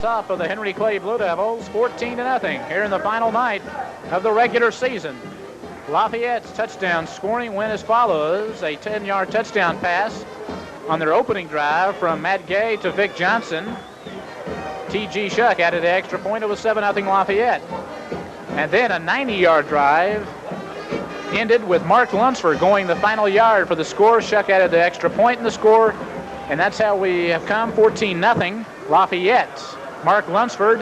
Top of the Henry Clay Blue Devils, 14-0 here in the final night of the regular season. Lafayette's touchdown scoring went as follows: a 10-yard touchdown pass on their opening drive from Matt Gay to Vic Johnson. T.G. Shuck added the extra point. It was 7-0 Lafayette. And then a 90-yard drive ended with Mark Lunsford going the final yard for the score. Shuck added the extra point in the score, and that's how we have come 14-0 Lafayette. Mark Lunsford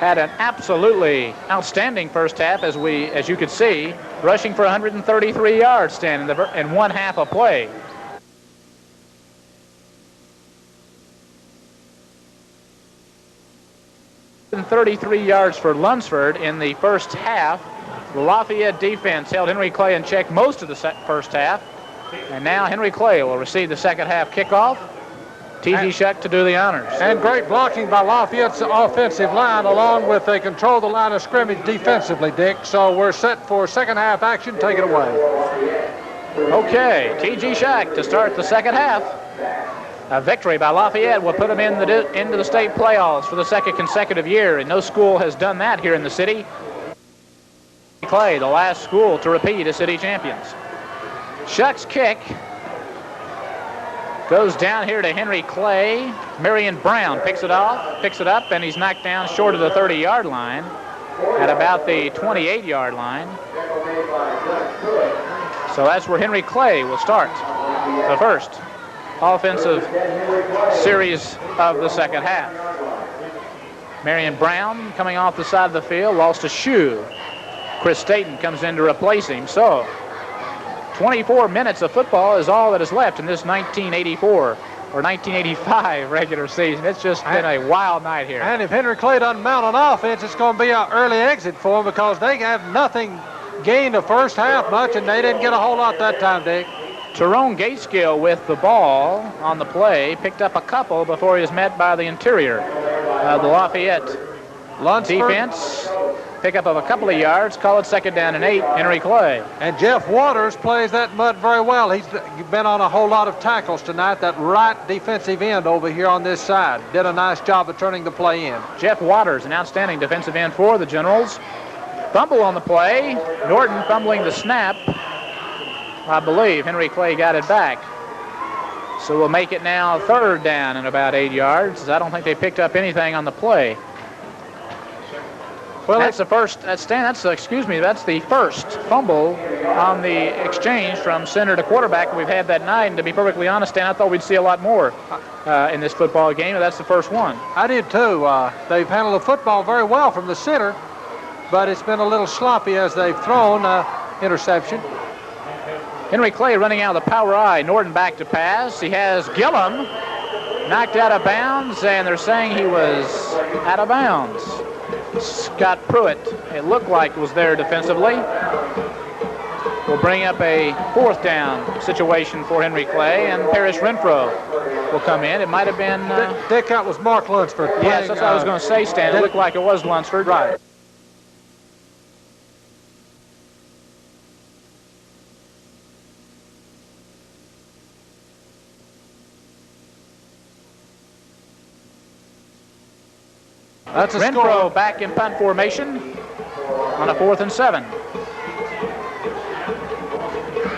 had an absolutely outstanding first half, as you could see, rushing for 133 yards in one half of play. And 33 yards for Lunsford in the first half. The Lafayette defense held Henry Clay in check most of the first half, and now Henry Clay will receive the second half kickoff. T.G. Shuck to do the honors. And great blocking by Lafayette's offensive line, along with they control the line of scrimmage defensively, Dick. So we're set for second half action. Take it away. Okay, T.G. Shuck to start the second half. A victory by Lafayette will put them into the state playoffs for the second consecutive year, and no school has done that here in the city. Clay, the last school to repeat as city champions. Shuck's kick goes down here to Henry Clay. Marion Brown picks it up, and he's knocked down short of the 30-yard line at about the 28-yard line. So that's where Henry Clay will start the first offensive series of the second half. Marion Brown coming off the side of the field, lost a shoe. Chris Staten comes in to replace him. So 24 minutes of football is all that is left in this 1984 or 1985 regular season. It's just been a wild night here. And if Henry Clay doesn't mount on offense, it's going to be an early exit for him, because they have nothing gained the first half much, and they didn't get a whole lot that time, Dick. Tyrone Gateskill with the ball on the play, picked up a couple before he was met by the interior. The Lafayette Lunsford defense. Pickup of a couple of yards, call it 2nd down and 8, Henry Clay. And Jeff Waters plays that mud very well. He's been on a whole lot of tackles tonight. That right defensive end over here on this side did a nice job of turning the play in. Jeff Waters, an outstanding defensive end for the Generals. Fumble on the play. Norton fumbling the snap. I believe Henry Clay got it back. So we'll make it now 3rd down and about 8 yards. I don't think they picked up anything on the play. Well, that's the first fumble on the exchange from center to quarterback we've had that night. And to be perfectly honest, Stan, I thought we'd see a lot more in this football game, and that's the first one. I did too. They've handled the football very well from the center, but it's been a little sloppy as they've thrown interception. Henry Clay running out of the power I. Norton back to pass. He has Gillum knocked out of bounds, and they're saying he was out of bounds. Scott Pruitt, it looked like, was there defensively. We'll bring up a 4th down situation for Henry Clay, and Parrish Renfro will come in. It might have been... Dick, that was Mark Lunsford. Yes, that's what I was going to say, Stan. It looked like it was Lunsford. Right. That's a Renfro score. back in punt formation on a 4th and 7.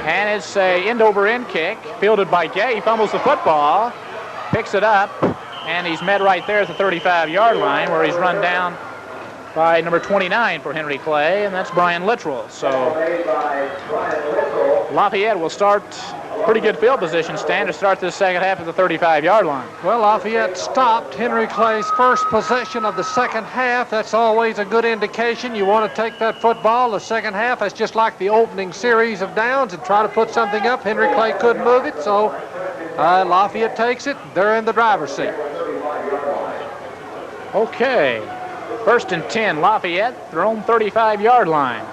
And it's a end-over-end kick, fielded by Gay. He fumbles the football, picks it up, and he's met right there at the 35-yard line, where he's run down by number 29 for Henry Clay, and that's Brian Littrell. So Lafayette will start pretty good field position, Stan, to start this second half at the 35-yard line. Well, Lafayette stopped Henry Clay's first possession of the second half. That's always a good indication. You want to take that football the second half. That's just like the opening series of downs, and try to put something up. Henry Clay couldn't move it, so Lafayette takes it. They're in the driver's seat. Okay, 1st and 10, Lafayette, their own 35-yard line.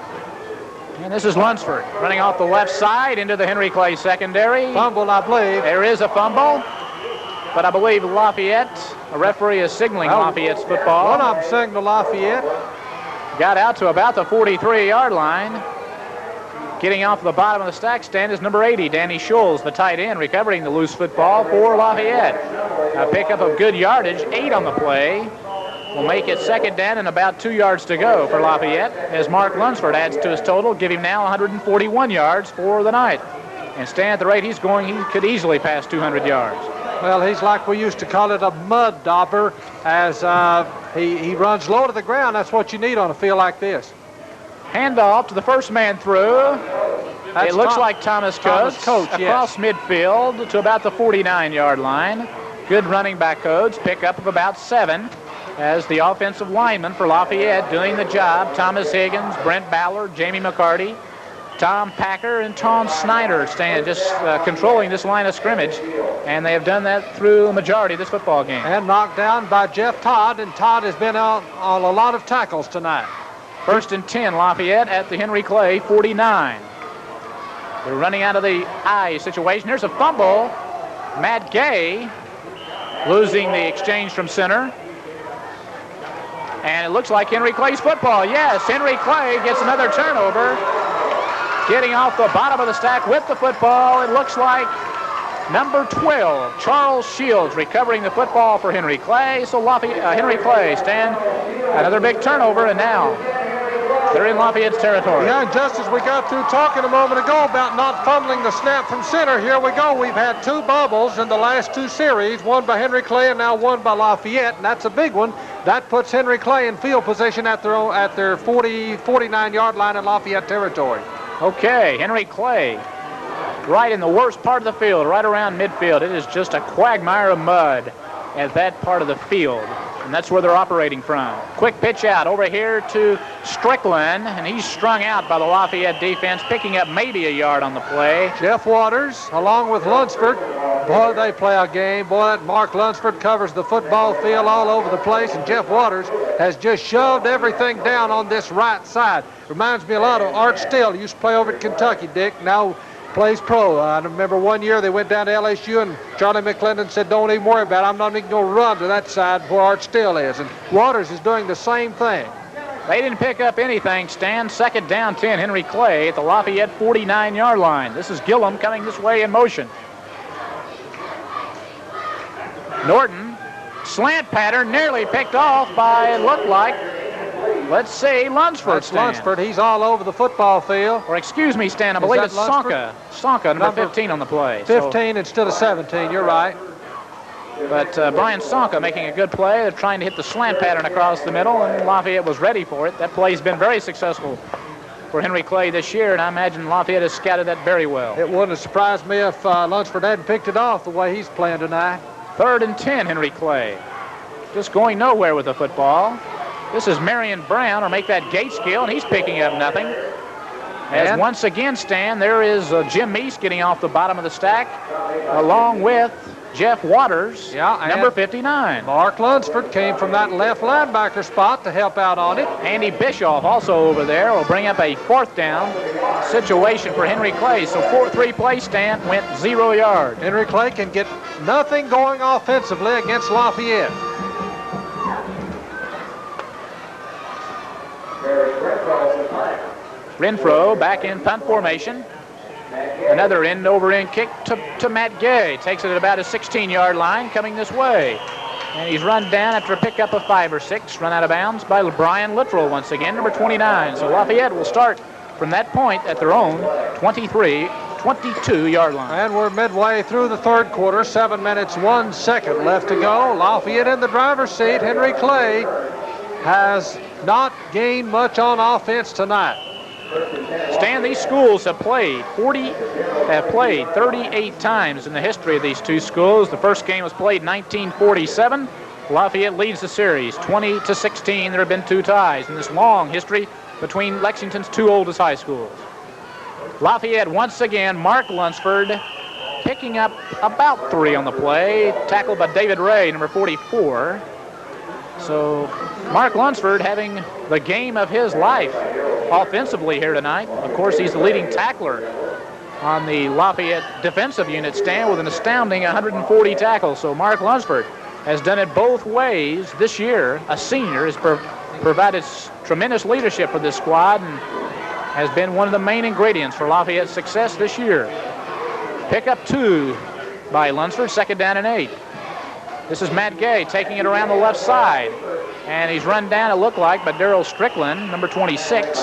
And this is Lunsford running off the left side into the Henry Clay secondary. Fumble, I believe. There is a fumble, but I believe Lafayette, a referee is signaling Lafayette's football. One of them signaled Lafayette. Got out to about the 43-yard line. Getting off the bottom of the stack stand is number 80, Danny Schulz, the tight end, recovering the loose football for Lafayette. A pickup of good yardage, 8 on the play. will make it second down and about 2 yards to go for Lafayette as Mark Lunsford adds to his total, give him now 141 yards for the night. And Stan, at the rate he's going, he could easily pass 200 yards. Well, he's like we used to call it, a mud dauber, as he runs low to the ground. That's what you need on a field like this. Handoff to the first man through. It looks like Thomas Coates across midfield to about the 49-yard line. Good running back Coates, pickup of about 7 as the offensive lineman for Lafayette doing the job. Thomas Higgins, Brent Ballard, Jamie McCarty, Tom Packer, and Tom Snyder stand just controlling this line of scrimmage, and they have done that through the majority of this football game. And knocked down by Jeff Todd, and Todd has been on a lot of tackles tonight. First and 10, Lafayette at the Henry Clay 49. They're running out of the I situation. Here's a fumble. Matt Gay losing the exchange from center. And it looks like Henry Clay's football. Yes, Henry Clay gets another turnover. Getting off the bottom of the stack with the football, it looks like number 12, Charles Shields, recovering the football for Henry Clay. So Henry Clay, Stan, another big turnover, and now they're in Lafayette's territory. Yeah, and just as we got through talking a moment ago about not fumbling the snap from center, here we go. We've had 2 bobbles in the last 2 series, one by Henry Clay and now one by Lafayette, and that's a big one. That puts Henry Clay in field position at their 49-yard line in Lafayette territory. Okay, Henry Clay, right in the worst part of the field, right around midfield. It is just a quagmire of mud at that part of the field, and that's where they're operating from. Quick pitch out over here to Strickland, and he's strung out by the Lafayette defense, picking up maybe a yard on the play. Jeff Waters, along with Lunsford. Boy, they play a game. Boy, that Mark Lunsford covers the football field all over the place, and Jeff Waters has just shoved everything down on this right side. Reminds me a lot of Art Still. He used to play over at Kentucky, Dick. Now plays pro. I remember one year they went down to LSU, and Charlie McClendon said, don't even worry about it. I'm not even going to run to that side where Art Still is. And Waters is doing the same thing. They didn't pick up anything, Stan. Second down 10, Henry Clay at the Lafayette 49-yard line. This is Gillum coming this way in motion. Norton, slant pattern, nearly picked off by, it looked like, let's see, Lunsford. That's Lunsford. He's all over the football field. Or excuse me, Stan, I believe it's Sonka. Sonka, number 15 on the play. 15 instead of 17, you're right. But Brian Sonka making a good play. They're trying to hit the slant pattern across the middle, and Lafayette was ready for it. That play's been very successful for Henry Clay this year, and I imagine Lafayette has scouted that very well. It wouldn't have surprised me if Lunsford hadn't picked it off the way he's playing tonight. Third and 10, Henry Clay. Just going nowhere with the football. This is Marion Brown, or make that gate skill, and he's picking up nothing. As once again, Stan, there is Jim Meese getting off the bottom of the stack, along with Jeff Waters, number 59. Mark Lunsford came from that left linebacker spot to help out on it. Andy Bischoff also over there will bring up a 4th down situation for Henry Clay. So 4-3 play, Stan, went 0 yards. Henry Clay can get nothing going offensively against Lafayette. Renfro back in punt formation. Another end-over-end kick to Matt Gay. Takes it at about a 16-yard line coming this way. And he's run down after a pickup of 5 or 6. Run out of bounds by Brian Littrell once again, number 29. So Lafayette will start from that point at their own 22-yard line. And we're midway through the 3rd quarter. 7 minutes, 1 second left to go. Lafayette in the driver's seat. Henry Clay has not gained much on offense tonight. Stan, these schools have played 38 times in the history of these two schools. The first game was played in 1947. Lafayette leads the series 20-16. There have been 2 ties in this long history between Lexington's 2 oldest high schools. Lafayette once again, Mark Lunsford picking up about 3 on the play, tackled by David Ray, number 44. So Mark Lunsford having the game of his life offensively here tonight. Of course, he's the leading tackler on the Lafayette defensive unit, Stan, with an astounding 140 tackles. So Mark Lunsford has done it both ways this year. A senior has provided tremendous leadership for this squad and has been one of the main ingredients for Lafayette's success this year. Pickup 2 by Lunsford, 2nd down and 8. This is Matt Gay taking it around the left side. And he's run down, it looked like, by Darryl Strickland, number 26.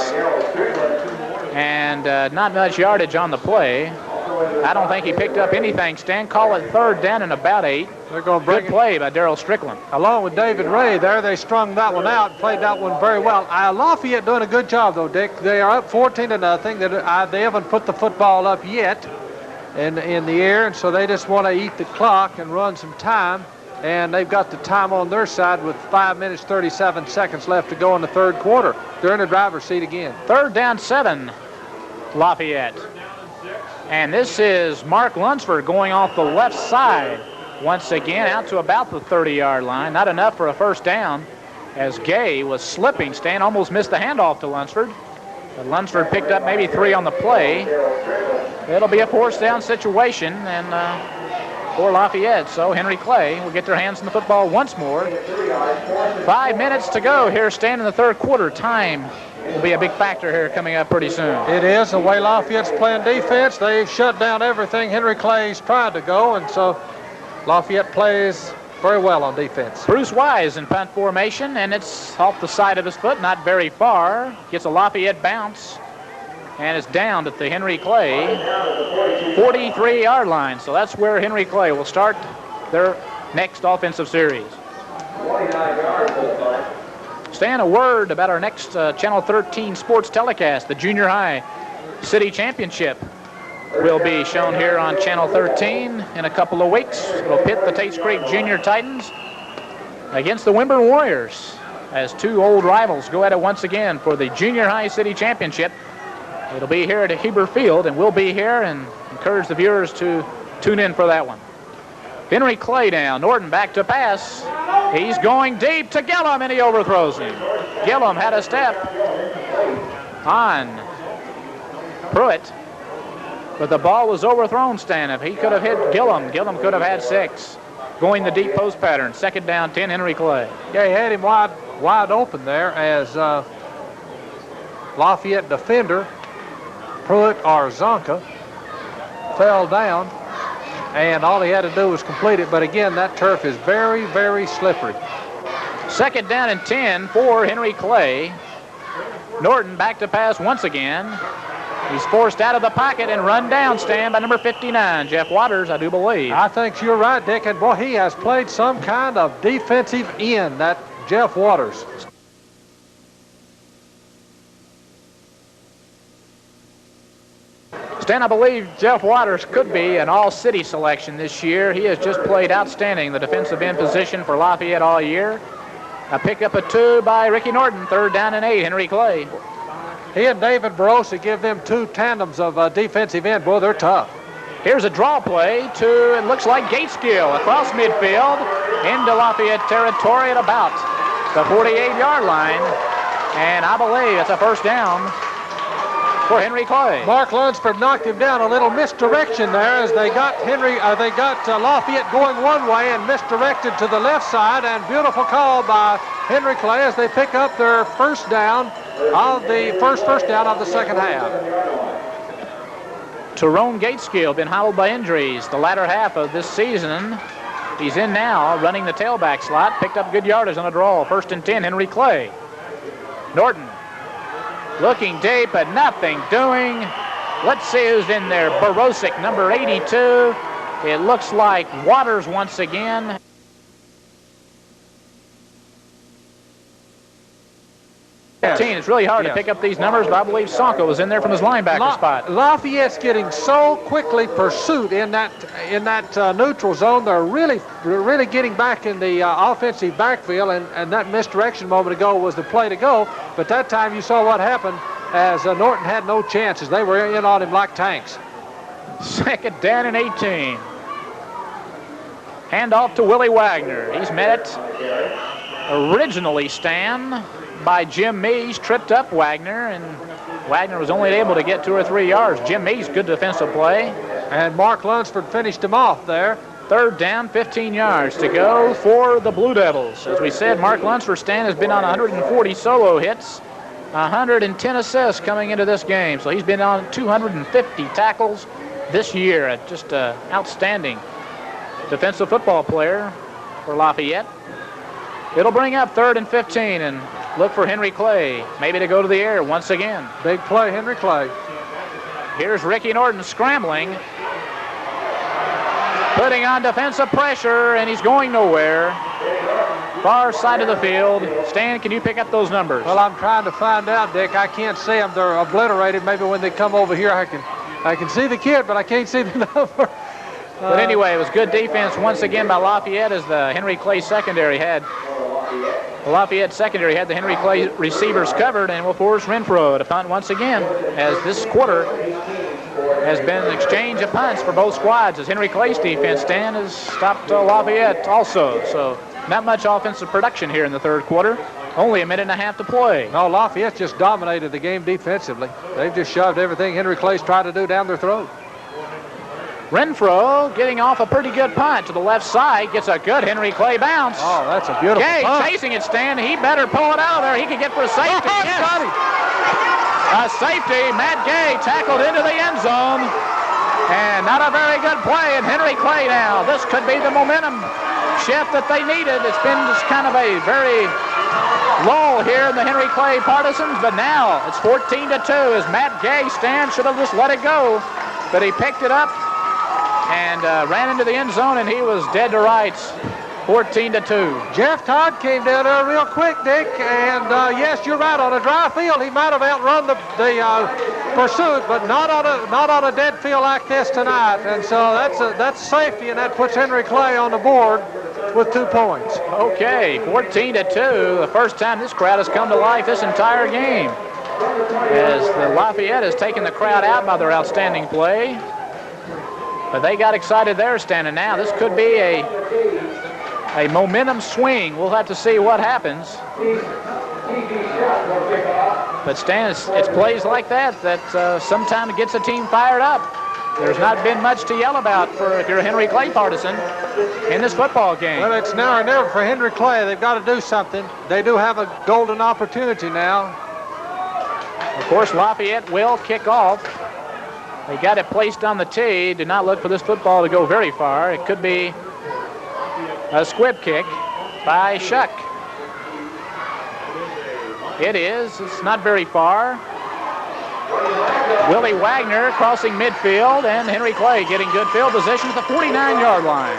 And not much yardage on the play. I don't think he picked up anything. Stan, call it third down and about 8. They're going to bring Good play by Darryl Strickland. Along with David Ray there, they strung that one out and played that one very well. Lafayette doing a good job, though, Dick. They are up 14-0. They haven't put the football up yet in the air, and so they just want to eat the clock and run some time. And they've got the time on their side with 5 minutes, 37 seconds left to go in the third quarter. They're in the driver's seat again. Third down 7, Lafayette. And this is Mark Lunsford going off the left side once again out to about the 30-yard line. Not enough for a first down as Gay was slipping. Stan almost missed the handoff to Lunsford. But Lunsford picked up maybe 3 on the play. It'll be a fourth down situation and for Lafayette. So Henry Clay will get their hands on the football once more. 5 minutes to go here, Stan, in the third quarter. Time will be a big factor here coming up pretty soon. It is. The way Lafayette's playing defense, they've shut down everything Henry Clay's tried to go, and so Lafayette plays very well on defense. Bruce Wise in punt formation, and it's off the side of his foot, not very far. Gets a Lafayette bounce, and it's down at the Henry Clay 43-yard line. So that's where Henry Clay will start their next offensive series. Stan, a word about our next Channel 13 sports telecast. The Junior High City Championship will be shown here on Channel 13 in a couple of weeks. It'll pit the Tates Creek Junior Titans against the Wimborne Warriors as 2 old rivals go at it once again for the Junior High City Championship. It'll be here at Heber Field, and we'll be here and encourage the viewers to tune in for that one. Henry Clay down. Norton back to pass. He's going deep to Gillum, and he overthrows him. Gillum had a step on Pruitt, but the ball was overthrown, Stan. If he could have hit Gillum, Gillum could have had 6. Going the deep post pattern. Second down, 10, Henry Clay. Yeah, he had him wide open there as Lafayette defender, Pruitt or Zonka, fell down. And all he had to do was complete it. But again, that turf is very, very slippery. Second down and 10 for Henry Clay. Norton back to pass once again. He's forced out of the pocket and run down, Stan, by number 59, Jeff Waters, I do believe. I think you're right, Dick. And boy, he has played some kind of defensive end, that Jeff Waters. Stan, I believe Jeff Waters could be an all-city selection this year. He has just played outstanding, the defensive end position for Lafayette all year. A pickup of 2 by Ricky Norton, third down and 8, Henry Clay. He and David Barossa give them 2 tandems of defensive end. Boy, they're tough. Here's a draw play to, it looks like Gateskill across midfield into Lafayette territory at about the 48-yard line. And I believe it's a first down for Henry Clay. Mark Lunsford knocked him down. A little misdirection there as they got Lafayette going one way and misdirected to the left side, and beautiful call by Henry Clay as they pick up their first down of the first down of the second half. Tyrone Gateskill been hobbled by injuries the latter half of this season. He's in now, running the tailback slot, picked up good yardage on a draw. First and 10, Henry Clay. Norton looking deep, but nothing doing. Let's see who's in there. Barosic, number 82. It looks like Waters once again. It's really hard to pick up these numbers, but I believe Sonko was in there from his linebacker spot. Lafayette's getting so quickly pursued in that neutral zone. They're really getting back in the offensive backfield, and that misdirection moment ago was the play to go. But that time you saw what happened as Norton had no chances. They were in on him like tanks. Second down and 18. Hand off to Willie Wagner. He's met it originally, Stan, by Jim Mees, tripped up Wagner, and Wagner was only able to get 2 or 3 yards. Jim Mees, good defensive play. And Mark Lunsford finished him off there. Third down, 15 yards to go for the Blue Devils. As we said, Mark Lunsford, Stan, has been on 140 solo hits, 110 assists coming into this game. So he's been on 250 tackles this year. Just an outstanding defensive football player for Lafayette. It'll bring up 3rd and 15 and look for Henry Clay, maybe to go to the air once again. Big play, Henry Clay. Here's Ricky Norton scrambling, putting on defensive pressure, and he's going nowhere. Far side of the field. Stan, can you pick up those numbers? Well, I'm trying to find out, Dick. I can't see them. They're obliterated. Maybe when they come over here, I can see the kid, but I can't see the number. But anyway, it was good defense once again by Lafayette as the Henry Clay secondary had the Henry Clay receivers covered, and will force Renfro to punt once again, as this quarter has been an exchange of punts for both squads, as Henry Clay's defense, Stan, has stopped Lafayette also. So not much offensive production here in the third quarter. Only a minute and a half to play. No, Lafayette just dominated the game defensively. They've just shoved everything Henry Clay's tried to do down their throat. Renfro getting off a pretty good punt to the left side. Gets a good Henry Clay bounce. Oh, that's a beautiful Gay punt. chasing it, Stan. He better pull it out of there. He can get for a safety. Oh, yes. got him. A safety. Matt Gay tackled into the end zone. And not a very good play. And Henry Clay now. This could be the momentum shift that they needed. It's been just kind of a very lull here in the Henry Clay Partisans. But now it's 14-2 as Matt Gay, Stan, should have just let it go. But he picked it up and ran into the end zone, and he was dead to rights. 14-2. Jeff Todd came down there real quick, Dick, and yes, you're right. On a dry field, he might have outrun the pursuit, but not on a dead field like this tonight. And so that's safety, and that puts Henry Clay on the board with 2 points. Okay, 14-2. The first time this crowd has come to life this entire game, as the Lafayette has taken the crowd out by their outstanding play. But they got excited there, Stan, and now this could be a momentum swing. We'll have to see what happens. But Stan, it's plays like that sometimes gets a team fired up. There's not been much to yell about if you're a Henry Clay partisan in this football game. Well, it's now or never for Henry Clay. They've got to do something. They do have a golden opportunity now. Of course, Lafayette will kick off. They got it placed on the tee. Do not look for this football to go very far. It could be a squib kick by Shuck. It is. It's not very far. Willie Wagner crossing midfield, and Henry Clay getting good field position at the 49-yard line.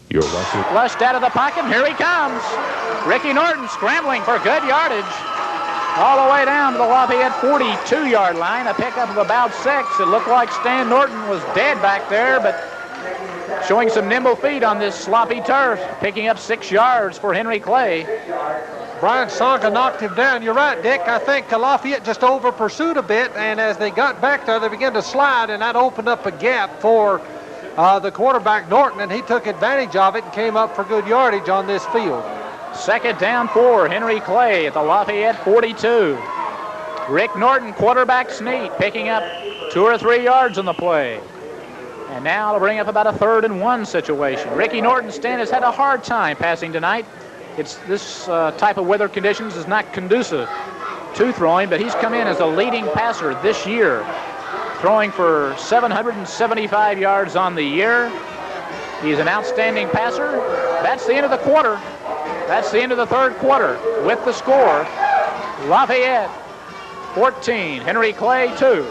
You're watching. Flushed out of the pocket, and here he comes. Ricky Norton scrambling for good yardage. All the way down to the Lafayette 42-yard line, a pickup of about 6. It looked like Stan Norton was dead back there, but showing some nimble feet on this sloppy turf, picking up 6 yards for Henry Clay. Brian Sonka knocked him down. You're right, Dick. I think Lafayette just over-pursued a bit, and as they got back there, they began to slide, and that opened up a gap for the quarterback, Norton, and he took advantage of it and came up for good yardage on this field. 2nd down for Henry Clay at the Lafayette 42. Rick Norton, quarterback sneak, picking up 2 or 3 yards on the play. And now it'll bring up about a 3rd and 1 situation. Ricky Norton, Stan, has had a hard time passing tonight. This type of weather conditions is not conducive to throwing, but he's come in as a leading passer this year, throwing for 775 yards on the year. He's an outstanding passer. That's the end of the quarter. That's the end of the third quarter with the score. Lafayette 14, Henry Clay 2.